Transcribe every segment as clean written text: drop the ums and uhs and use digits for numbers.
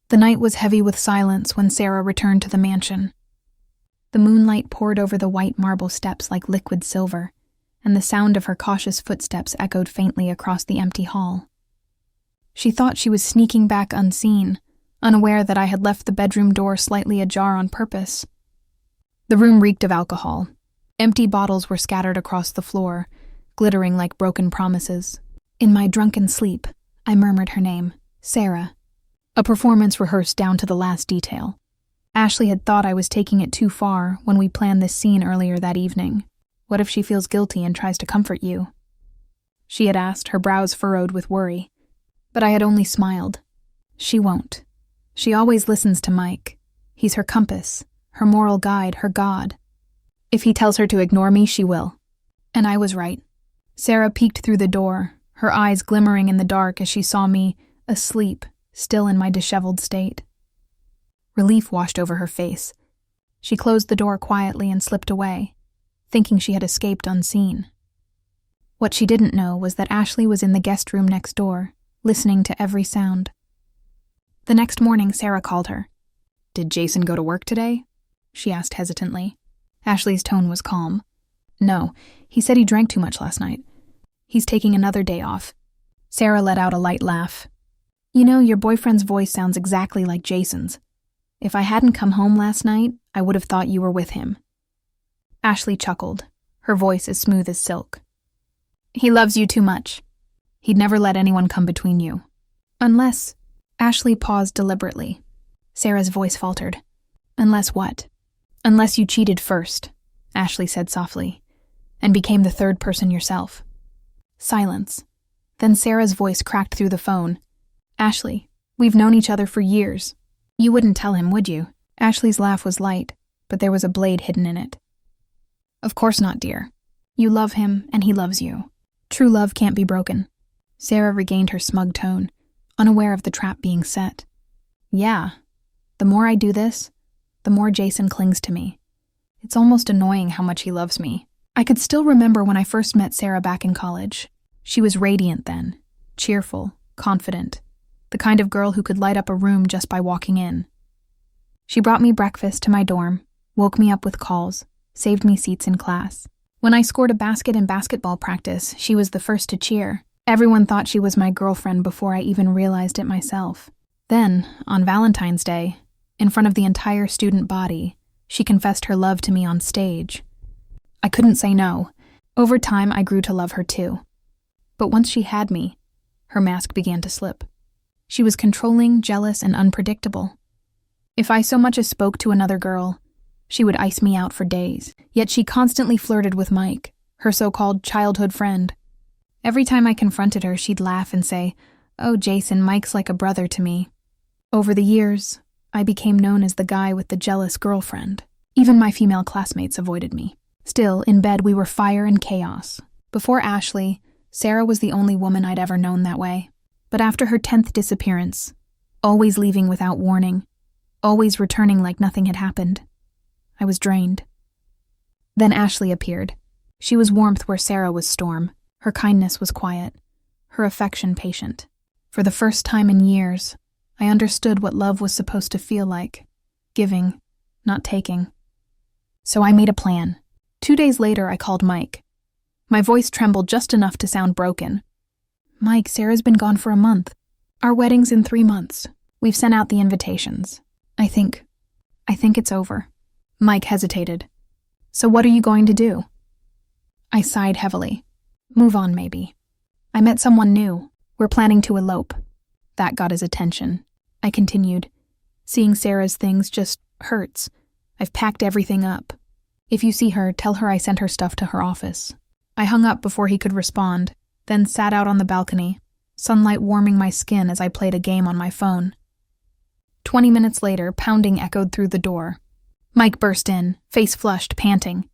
The night was heavy with silence when Sarah returned to the mansion. The moonlight poured over the white marble steps like liquid silver, and the sound of her cautious footsteps echoed faintly across the empty hall. She thought she was sneaking back unseen, unaware that I had left the bedroom door slightly ajar on purpose. The room reeked of alcohol. Empty bottles were scattered across the floor, glittering like broken promises. In my drunken sleep, I murmured her name, Sarah. A performance rehearsed down to the last detail. Ashley had thought I was taking it too far when we planned this scene earlier that evening. What if she feels guilty and tries to comfort you? She had asked, her brows furrowed with worry. But I had only smiled. She won't. She always listens to Mike. He's her compass, her moral guide, her God. If he tells her to ignore me, she will. And I was right. Sarah peeked through the door, her eyes glimmering in the dark as she saw me, asleep, still in my disheveled state. Relief washed over her face. She closed the door quietly and slipped away, thinking she had escaped unseen. What she didn't know was that Ashley was in the guest room next door, listening to every sound. The next morning, Sarah called her. "Did Jason go to work today?" she asked hesitantly. Ashley's tone was calm. "No, he said he drank too much last night. He's taking another day off." Sarah let out a light laugh. "You know, your boyfriend's voice sounds exactly like Jason's. If I hadn't come home last night, I would have thought you were with him." Ashley chuckled, her voice as smooth as silk. "He loves you too much. He'd never let anyone come between you. Unless..." Ashley paused deliberately. Sarah's voice faltered. "Unless what?" "Unless you cheated first," Ashley said softly, "and became the third person yourself." Silence. Then Sarah's voice cracked through the phone. "Ashley, we've known each other for years. You wouldn't tell him, would you?" Ashley's laugh was light, but there was a blade hidden in it. "Of course not, dear. You love him, and he loves you. True love can't be broken." Sarah regained her smug tone, unaware of the trap being set. "Yeah. The more I do this, the more Jason clings to me. It's almost annoying how much he loves me." I could still remember when I first met Sarah back in college. She was radiant then, cheerful, confident, the kind of girl who could light up a room just by walking in. She brought me breakfast to my dorm, woke me up with calls, saved me seats in class. When I scored a basket in basketball practice, she was the first to cheer. Everyone thought she was my girlfriend before I even realized it myself. Then, on Valentine's Day, in front of the entire student body, she confessed her love to me on stage. I couldn't say no. Over time, I grew to love her too. But once she had me, her mask began to slip. She was controlling, jealous, and unpredictable. If I so much as spoke to another girl, she would ice me out for days. Yet she constantly flirted with Mike, her so-called childhood friend. Every time I confronted her, she'd laugh and say, "Oh, Jason, Mike's like a brother to me." Over the years, I became known as the guy with the jealous girlfriend. Even my female classmates avoided me. Still, in bed we were fire and chaos. Before Ashley, Sarah was the only woman I'd ever known that way. But after her 10th disappearance, always leaving without warning, always returning like nothing had happened, I was drained. Then Ashley appeared. She was warmth where Sarah was storm. Her kindness was quiet, her affection patient. For the first time in years, I understood what love was supposed to feel like. Giving, not taking. So I made a plan. 2 days later, I called Mike. My voice trembled just enough to sound broken. "Mike, Sarah's been gone for a month. Our wedding's in 3 months. We've sent out the invitations. I think it's over." Mike hesitated. "So what are you going to do?" I sighed heavily. "Move on, maybe. I met someone new. We're planning to elope." That got his attention. I continued. "Seeing Sarah's things just hurts. I've packed everything up. If you see her, tell her I sent her stuff to her office." I hung up before he could respond, then sat out on the balcony, sunlight warming my skin as I played a game on my phone. 20 minutes later, pounding echoed through the door. Mike burst in, face flushed, panting.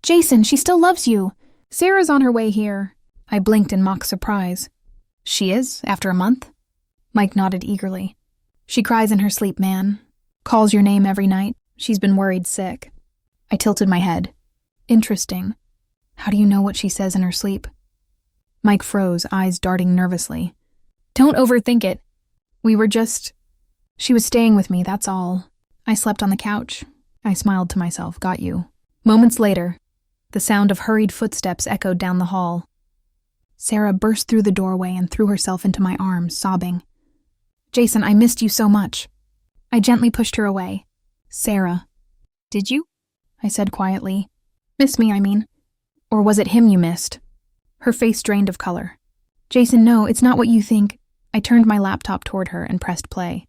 "Jason, she still loves you. Sarah's on her way here." I blinked in mock surprise. "She is, after a month?" Mike nodded eagerly. "She cries in her sleep, man. Calls your name every night. She's been worried sick." I tilted my head. "Interesting. How do you know what she says in her sleep?" Mike froze, eyes darting nervously. "Don't overthink it. We were just..." She was staying with me, that's all. I slept on the couch. I smiled to myself, got you. Moments later, the sound of hurried footsteps echoed down the hall. Sarah burst through the doorway and threw herself into my arms, sobbing. Jason, I missed you so much. I gently pushed her away. Sarah. Did you? I said quietly. Miss me, I mean. Or was it him you missed? Her face drained of color. Jason, no, it's not what you think. I turned my laptop toward her and pressed play.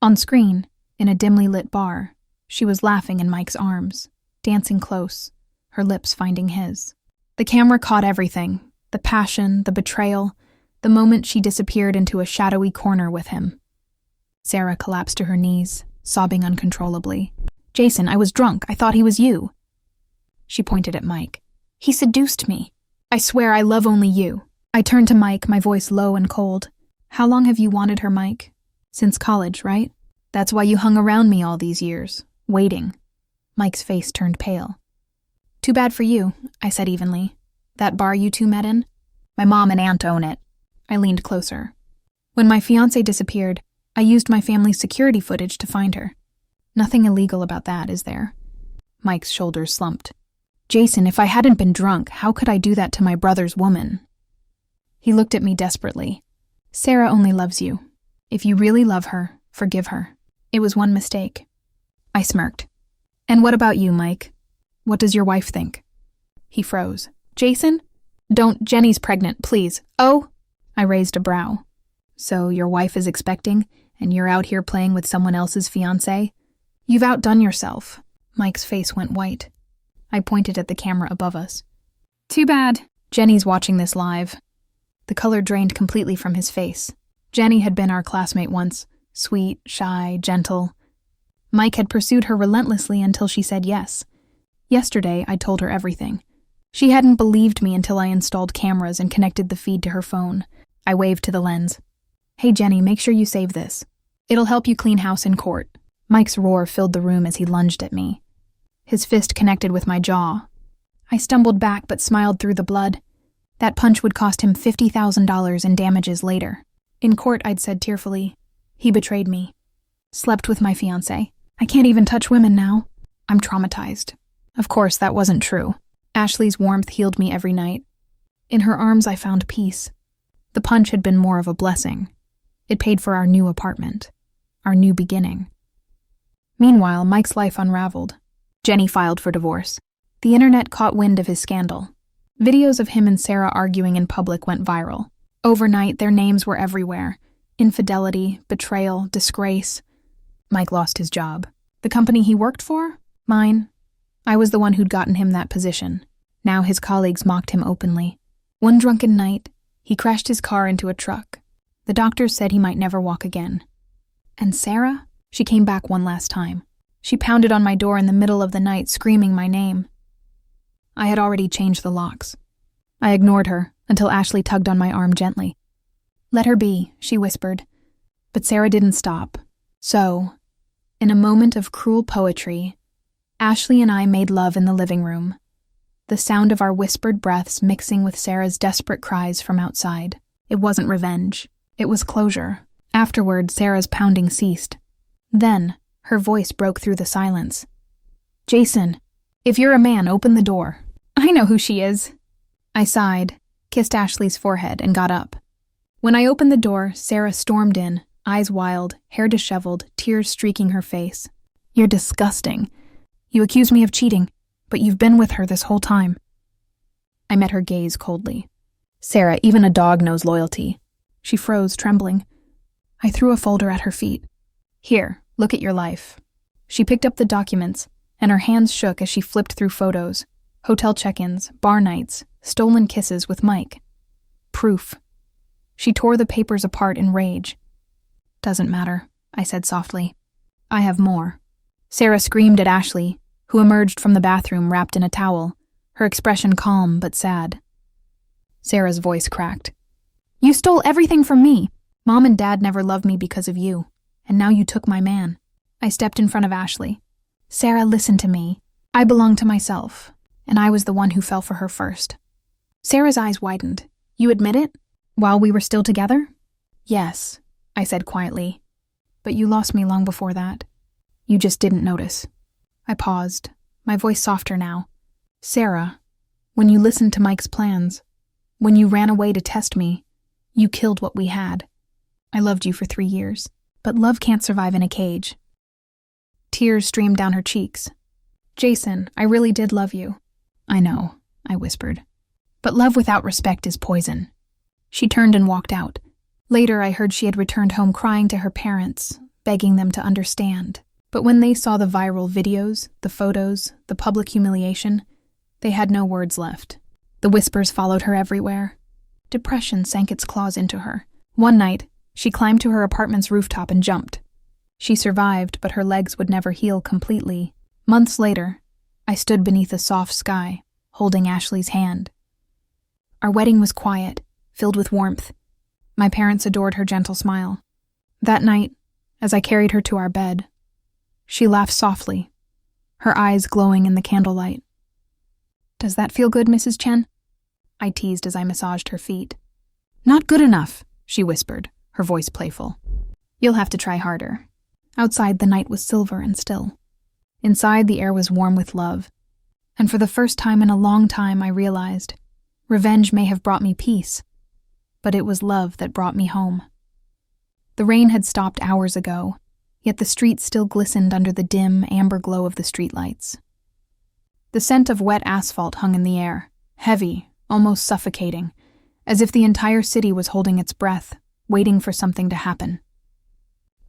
On screen, in a dimly lit bar, she was laughing in Mike's arms, dancing close, her lips finding his. The camera caught everything, the passion, the betrayal, the moment she disappeared into a shadowy corner with him. Sarah collapsed to her knees, sobbing uncontrollably. Jason, I was drunk. I thought he was you. She pointed at Mike. He seduced me. I swear I love only you. I turned to Mike, my voice low and cold. How long have you wanted her, Mike? Since college, right? That's why you hung around me all these years, waiting. Mike's face turned pale. Too bad for you, I said evenly. That bar you two met in? My mom and aunt own it. I leaned closer. When my fiancé disappeared, I used my family's security footage to find her. Nothing illegal about that, is there? Mike's shoulders slumped. Jason, if I hadn't been drunk, how could I do that to my brother's woman? He looked at me desperately. Sarah only loves you. If you really love her, forgive her. It was one mistake. I smirked. And what about you, Mike? What does your wife think? He froze. Jason? Don't, Jenny's pregnant, please. Oh! I raised a brow. So your wife is expecting, and you're out here playing with someone else's fiancé? You've outdone yourself. Mike's face went white. I pointed at the camera above us. Too bad. Jenny's watching this live. The color drained completely from his face. Jenny had been our classmate once, sweet, shy, gentle. Mike had pursued her relentlessly until she said yes. Yesterday, I told her everything. She hadn't believed me until I installed cameras and connected the feed to her phone. I waved to the lens. Hey, Jenny, make sure you save this. It'll help you clean house in court. Mike's roar filled the room as he lunged at me. His fist connected with my jaw. I stumbled back but smiled through the blood. That punch would cost him $50,000 in damages later. In court, I'd said tearfully, he betrayed me. Slept with my fiancé. I can't even touch women now. I'm traumatized. Of course, that wasn't true. Ashley's warmth healed me every night. In her arms, I found peace. The punch had been more of a blessing. It paid for our new apartment, our new beginning. Meanwhile, Mike's life unraveled. Jenny filed for divorce. The internet caught wind of his scandal. Videos of him and Sarah arguing in public went viral. Overnight, their names were everywhere. Infidelity, betrayal, disgrace. Mike lost his job. The company he worked for? Mine. I was the one who'd gotten him that position. Now his colleagues mocked him openly. One drunken night, he crashed his car into a truck. The doctors said he might never walk again. And Sarah? She came back one last time. She pounded on my door in the middle of the night, screaming my name. I had already changed the locks. I ignored her until Ashley tugged on my arm gently. Let her be, she whispered. But Sarah didn't stop. So, in a moment of cruel poetry, Ashley and I made love in the living room, the sound of our whispered breaths mixing with Sarah's desperate cries from outside. It wasn't revenge. It was closure. Afterward, Sarah's pounding ceased. Then, her voice broke through the silence. Jason, if you're a man, open the door. I know who she is. I sighed, kissed Ashley's forehead, and got up. When I opened the door, Sarah stormed in, eyes wild, hair disheveled, tears streaking her face. You're disgusting. You accuse me of cheating, but you've been with her this whole time. I met her gaze coldly. Sarah, even a dog knows loyalty. She froze, trembling. I threw a folder at her feet. Here, look at your life. She picked up the documents, and her hands shook as she flipped through photos. Hotel check-ins, bar nights, stolen kisses with Mike. Proof. She tore the papers apart in rage. Doesn't matter, I said softly. I have more. Sarah screamed at Ashley, who emerged from the bathroom wrapped in a towel, her expression calm but sad. Sarah's voice cracked. You stole everything from me. Mom and Dad never loved me because of you, and now you took my man. I stepped in front of Ashley. Sarah, listen to me. I belong to myself, and I was the one who fell for her first. Sarah's eyes widened. You admit it? While we were still together? Yes, I said quietly. but you lost me long before that. You just didn't notice." I paused, my voice softer now. "Sarah, when you listened to Mike's plans, when you ran away to test me, you killed what we had. I loved you for 3 years, but love can't survive in a cage." Tears streamed down her cheeks. "Jason, I really did love you." "I know," I whispered. "But love without respect is poison." She turned and walked out. Later, I heard she had returned home crying to her parents, begging them to understand. But when they saw the viral videos, the photos, the public humiliation, they had no words left. The whispers followed her everywhere. Depression sank its claws into her. One night, she climbed to her apartment's rooftop and jumped. She survived, but her legs would never heal completely. Months later, I stood beneath a soft sky, holding Ashley's hand. Our wedding was quiet, filled with warmth. My parents adored her gentle smile. That night, as I carried her to our bed, she laughed softly, her eyes glowing in the candlelight. "Does that feel good, Mrs. Chen?" I teased as I massaged her feet. "Not good enough," she whispered, her voice playful. "You'll have to try harder." Outside, the night was silver and still. Inside, the air was warm with love. And for the first time in a long time, I realized revenge may have brought me peace, but it was love that brought me home. The rain had stopped hours ago, yet the streets still glistened under the dim, amber glow of the streetlights. The scent of wet asphalt hung in the air, heavy, almost suffocating, as if the entire city was holding its breath, waiting for something to happen.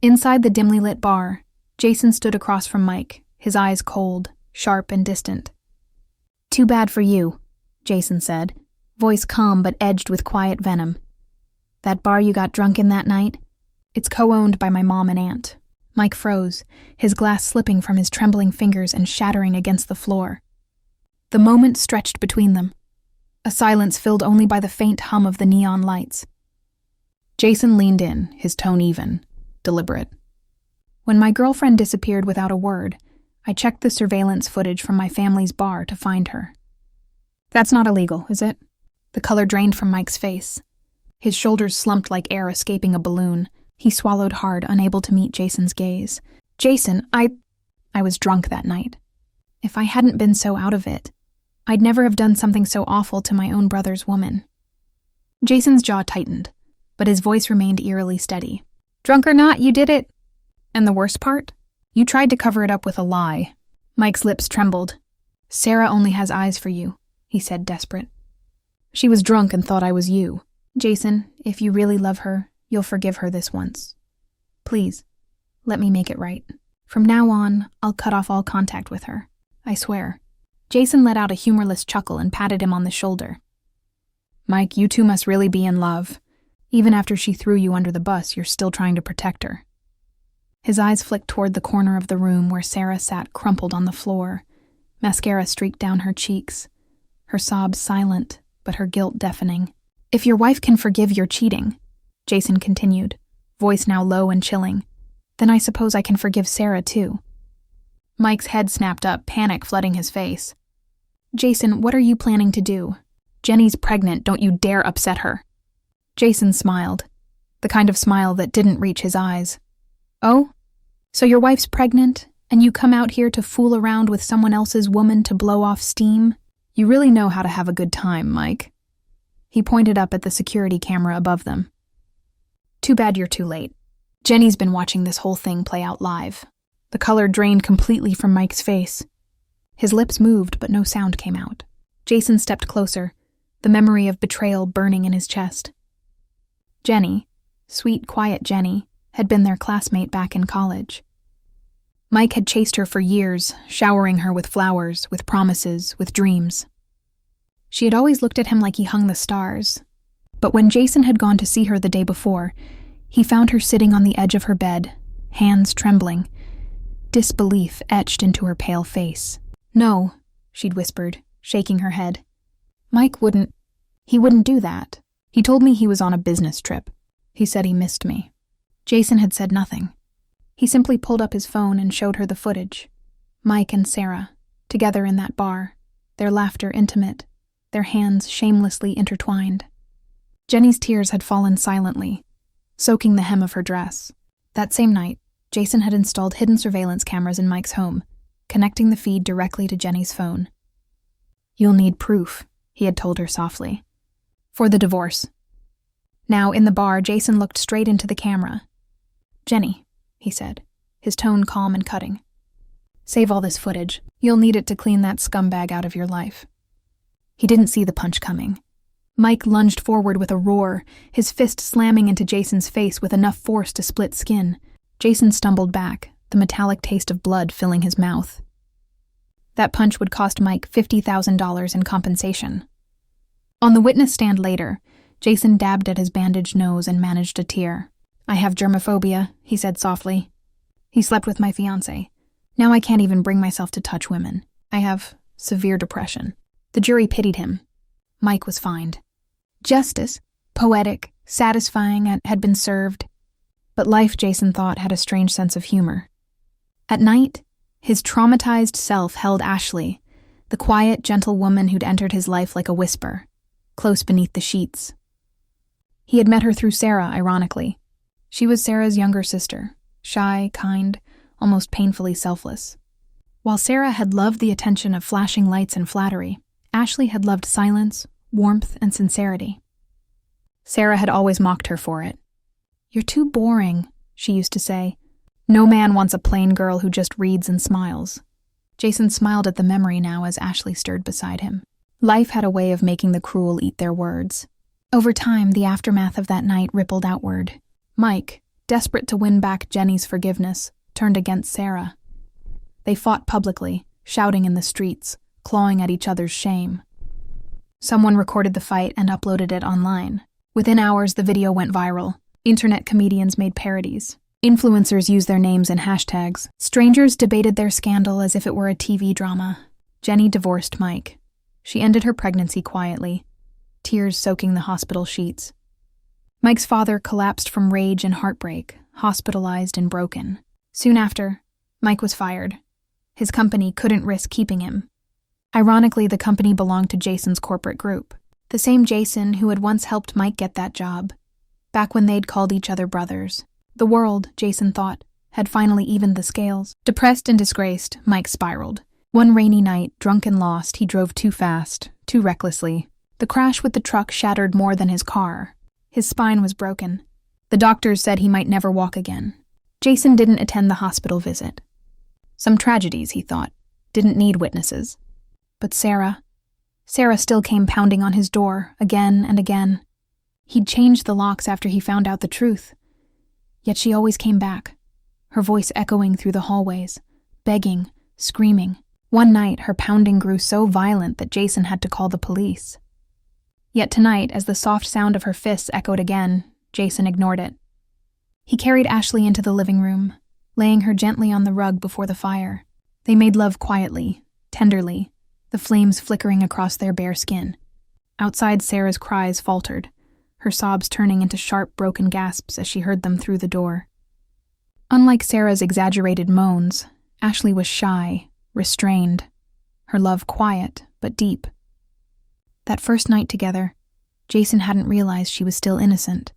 Inside the dimly lit bar, Jason stood across from Mike, his eyes cold, sharp and distant. "Too bad for you," Jason said, voice calm but edged with quiet venom. "That bar you got drunk in that night? It's co-owned by my mom and aunt." Mike froze, his glass slipping from his trembling fingers and shattering against the floor. The moment stretched between them, a silence filled only by the faint hum of the neon lights. Jason leaned in, his tone even, deliberate. "When my girlfriend disappeared without a word, I checked the surveillance footage from my family's bar to find her." "That's not illegal, is it?" The color drained from Mike's face. His shoulders slumped like air escaping a balloon. He swallowed hard, unable to meet Jason's gaze. "Jason, I was drunk that night. If I hadn't been so out of it, I'd never have done something so awful to my own brother's woman." Jason's jaw tightened, but his voice remained eerily steady. "Drunk or not, you did it. And the worst part? You tried to cover it up with a lie." Mike's lips trembled. "Sarah only has eyes for you," he said, desperate. "She was drunk and thought I was you. Jason, if you really love her, you'll forgive her this once. Please, let me make it right. From now on, I'll cut off all contact with her. I swear." Jason let out a humorless chuckle and patted him on the shoulder. "Mike, you two must really be in love. Even after she threw you under the bus, you're still trying to protect her." His eyes flicked toward the corner of the room where Sarah sat crumpled on the floor. Mascara streaked down her cheeks, her sobs silent, but her guilt deafening. "If your wife can forgive your cheating," Jason continued, voice now low and chilling, "then I suppose I can forgive Sarah too." Mike's head snapped up, panic flooding his face. "Jason, what are you planning to do? Jenny's pregnant, don't you dare upset her." Jason smiled, the kind of smile that didn't reach his eyes. "Oh? So your wife's pregnant, and you come out here to fool around with someone else's woman to blow off steam? You really know how to have a good time, Mike." He pointed up at the security camera above them. "Too bad you're too late. Jenny's been watching this whole thing play out live." The color drained completely from Mike's face. His lips moved, but no sound came out. Jason stepped closer, the memory of betrayal burning in his chest. Jenny, sweet, quiet Jenny, had been their classmate back in college. Mike had chased her for years, showering her with flowers, with promises, with dreams. She had always looked at him like he hung the stars. But when Jason had gone to see her the day before, he found her sitting on the edge of her bed, hands trembling, disbelief etched into her pale face. "No," she'd whispered, shaking her head. "Mike wouldn't do that. He told me he was on a business trip. He said he missed me." Jason had said nothing. He simply pulled up his phone and showed her the footage. Mike and Sarah, together in that bar, their laughter intimate, their hands shamelessly intertwined. Jenny's tears had fallen silently, soaking the hem of her dress. That same night, Jason had installed hidden surveillance cameras in Mike's home, connecting the feed directly to Jenny's phone. "You'll need proof," he had told her softly. "For the divorce." Now, in the bar, Jason looked straight into the camera. "Jenny," he said, his tone calm and cutting. "Save all this footage. You'll need it to clean that scumbag out of your life." He didn't see the punch coming. Mike lunged forward with a roar, his fist slamming into Jason's face with enough force to split skin. Jason stumbled back, the metallic taste of blood filling his mouth. That punch would cost Mike $50,000 in compensation. On the witness stand later, Jason dabbed at his bandaged nose and managed a tear. "I have germophobia," he said softly. "He slept with my fiancé. Now I can't even bring myself to touch women. I have severe depression." The jury pitied him. Mike was fined. Justice, poetic, satisfying, had been served. But life, Jason thought, had a strange sense of humor. At night, his traumatized self held Ashley, the quiet, gentle woman who'd entered his life like a whisper, close beneath the sheets. He had met her through Sarah, ironically. She was Sarah's younger sister, shy, kind, almost painfully selfless. While Sarah had loved the attention of flashing lights and flattery, Ashley had loved silence, warmth, and sincerity. Sarah had always mocked her for it. "You're too boring," she used to say. "No man wants a plain girl who just reads and smiles." Jason smiled at the memory now as Ashley stirred beside him. Life had a way of making the cruel eat their words. Over time, the aftermath of that night rippled outward. Mike, desperate to win back Jenny's forgiveness, turned against Sarah. They fought publicly, shouting in the streets, clawing at each other's shame. Someone recorded the fight and uploaded it online. Within hours, the video went viral. Internet comedians made parodies. Influencers used their names and hashtags. Strangers debated their scandal as if it were a TV drama. Jenny divorced Mike. She ended her pregnancy quietly, tears soaking the hospital sheets. Mike's father collapsed from rage and heartbreak, hospitalized and broken. Soon after, Mike was fired. His company couldn't risk keeping him. Ironically, the company belonged to Jason's corporate group, the same Jason who had once helped Mike get that job, back when they'd called each other brothers. The world, Jason thought, had finally evened the scales. Depressed and disgraced, Mike spiraled. One rainy night, drunk and lost, he drove too fast, too recklessly. The crash with the truck shattered more than his car. His spine was broken. The doctors said he might never walk again. Jason didn't attend the hospital visit. Some tragedies, he thought, didn't need witnesses. But Sarah still came pounding on his door, again and again. He'd changed the locks after he found out the truth. Yet she always came back, her voice echoing through the hallways, begging, screaming. One night, her pounding grew so violent that Jason had to call the police. Yet tonight, as the soft sound of her fists echoed again, Jason ignored it. He carried Ashley into the living room, laying her gently on the rug before the fire. They made love quietly, tenderly, the flames flickering across their bare skin. Outside, Sarah's cries faltered, her sobs turning into sharp, broken gasps as she heard them through the door. Unlike Sarah's exaggerated moans, Ashley was shy, restrained, her love quiet but deep. That first night together, Jason hadn't realized she was still innocent.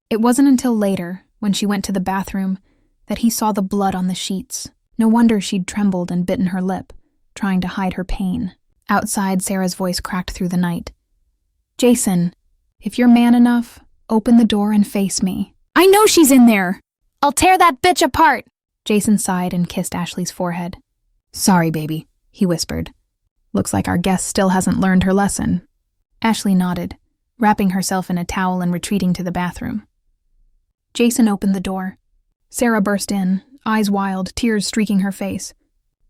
It wasn't until later, when she went to the bathroom, that he saw the blood on the sheets. No wonder she'd trembled and bitten her lip, trying to hide her pain. Outside, Sarah's voice cracked through the night. "Jason, if you're man enough, open the door and face me." "I know she's in there! I'll tear that bitch apart!" Jason sighed and kissed Ashley's forehead. "Sorry, baby," he whispered. "Looks like our guest still hasn't learned her lesson." Ashley nodded, wrapping herself in a towel and retreating to the bathroom. Jason opened the door. Sarah burst in, eyes wild, tears streaking her face.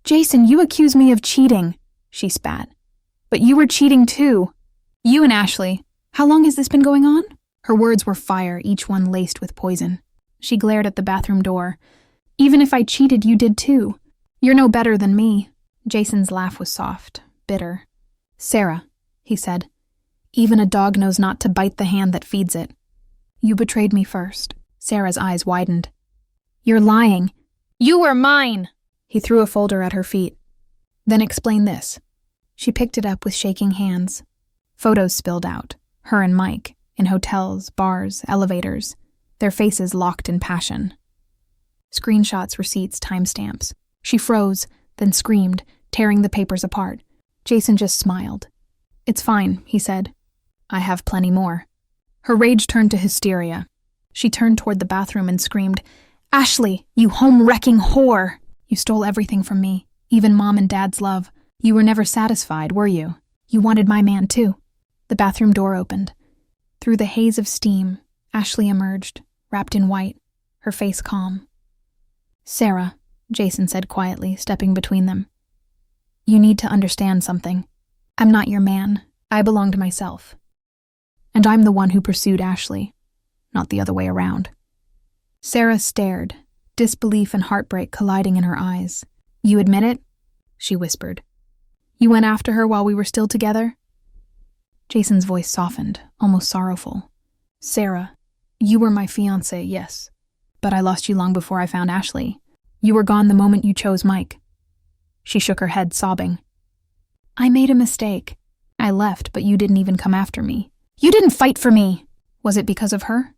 "Jason, you accuse me of cheating," she spat. "But you were cheating too. You and Ashley. How long has this been going on?" Her words were fire, each one laced with poison. She glared at the bathroom door. "Even if I cheated, you did too. You're no better than me." Jason's laugh was soft, bitter. "Sarah," he said, "even a dog knows not to bite the hand that feeds it. You betrayed me first." Sarah's eyes widened. "You're lying." "You were mine!" He threw a folder at her feet. "Then explain this." She picked it up with shaking hands. Photos spilled out, her and Mike, in hotels, bars, elevators, their faces locked in passion. Screenshots, receipts, timestamps. She froze, then screamed, tearing the papers apart. Jason just smiled. "It's fine," he said. "I have plenty more." Her rage turned to hysteria. She turned toward the bathroom and screamed, "Ashley, you home-wrecking whore! You stole everything from me, even Mom and Dad's love. You were never satisfied, were you? You wanted my man, too." The bathroom door opened. Through the haze of steam, Ashley emerged, wrapped in white, her face calm. "Sarah," Jason said quietly, stepping between them. "You need to understand something. I'm not your man. I belong to myself. And I'm the one who pursued Ashley, not the other way around." Sarah stared, disbelief and heartbreak colliding in her eyes. "You admit it?" she whispered. "You went after her while we were still together?" Jason's voice softened, almost sorrowful. "Sarah, you were my fiancé, yes. But I lost you long before I found Ashley. You were gone the moment you chose Mike." She shook her head, sobbing. "I made a mistake. I left, but you didn't even come after me. You didn't fight for me!" "Was it because of her?"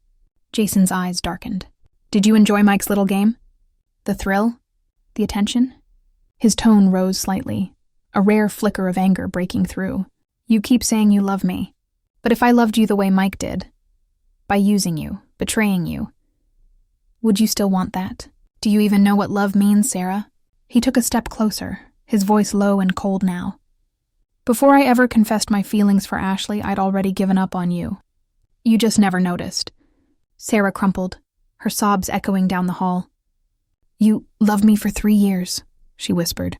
Jason's eyes darkened. "Did you enjoy Mike's little game? The thrill? The attention?" His tone rose slightly, a rare flicker of anger breaking through. "You keep saying you love me. But if I loved you the way Mike did, by using you, betraying you, would you still want that? Do you even know what love means, Sarah?" He took a step closer, his voice low and cold now. "Before I ever confessed my feelings for Ashley, I'd already given up on you. You just never noticed." Sarah crumpled, her sobs echoing down the hall. "You loved me for 3 years," she whispered.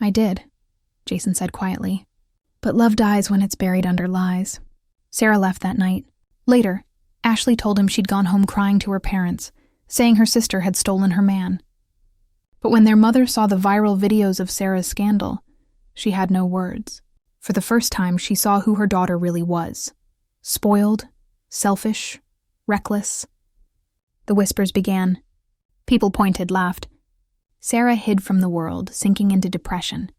"I did," Jason said quietly. "But love dies when it's buried under lies." Sarah left that night. Later, Ashley told him she'd gone home crying to her parents, saying her sister had stolen her man. But when their mother saw the viral videos of Sarah's scandal, she had no words. For the first time, she saw who her daughter really was. Spoiled, selfish, reckless. The whispers began. People pointed, laughed. Sarah hid from the world, sinking into depression.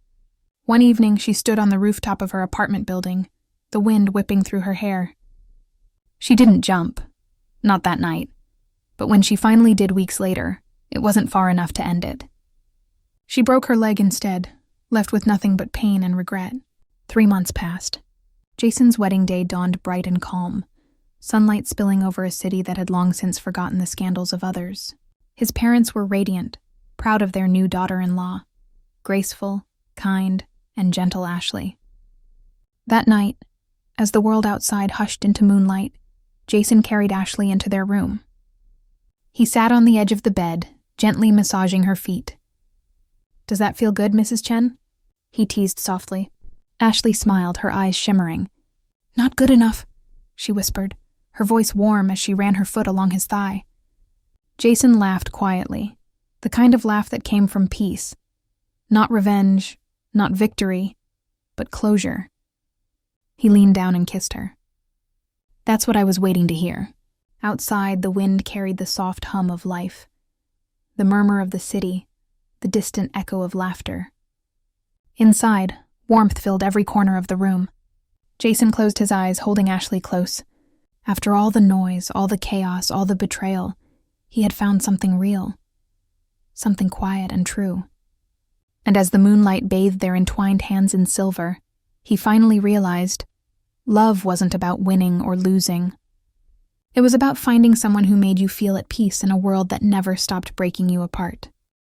One evening, she stood on the rooftop of her apartment building, the wind whipping through her hair. She didn't jump. Not that night. But when she finally did weeks later, it wasn't far enough to end it. She broke her leg instead, left with nothing but pain and regret. 3 months passed. Jason's wedding day dawned bright and calm, sunlight spilling over a city that had long since forgotten the scandals of others. His parents were radiant, proud of their new daughter-in-law, graceful, kind, and gentle Ashley. That night, as the world outside hushed into moonlight, Jason carried Ashley into their room. He sat on the edge of the bed, gently massaging her feet. "Does that feel good, Mrs. Chen?" he teased softly. Ashley smiled, her eyes shimmering. "Not good enough," she whispered, her voice warm as she ran her foot along his thigh. Jason laughed quietly, the kind of laugh that came from peace. Not revenge, not victory, but closure. He leaned down and kissed her. "That's what I was waiting to hear." Outside, the wind carried the soft hum of life, the murmur of the city, the distant echo of laughter. Inside, warmth filled every corner of the room. Jason closed his eyes, holding Ashley close. After all the noise, all the chaos, all the betrayal, he had found something real, something quiet and true. And as the moonlight bathed their entwined hands in silver, he finally realized love wasn't about winning or losing. It was about finding someone who made you feel at peace in a world that never stopped breaking you apart.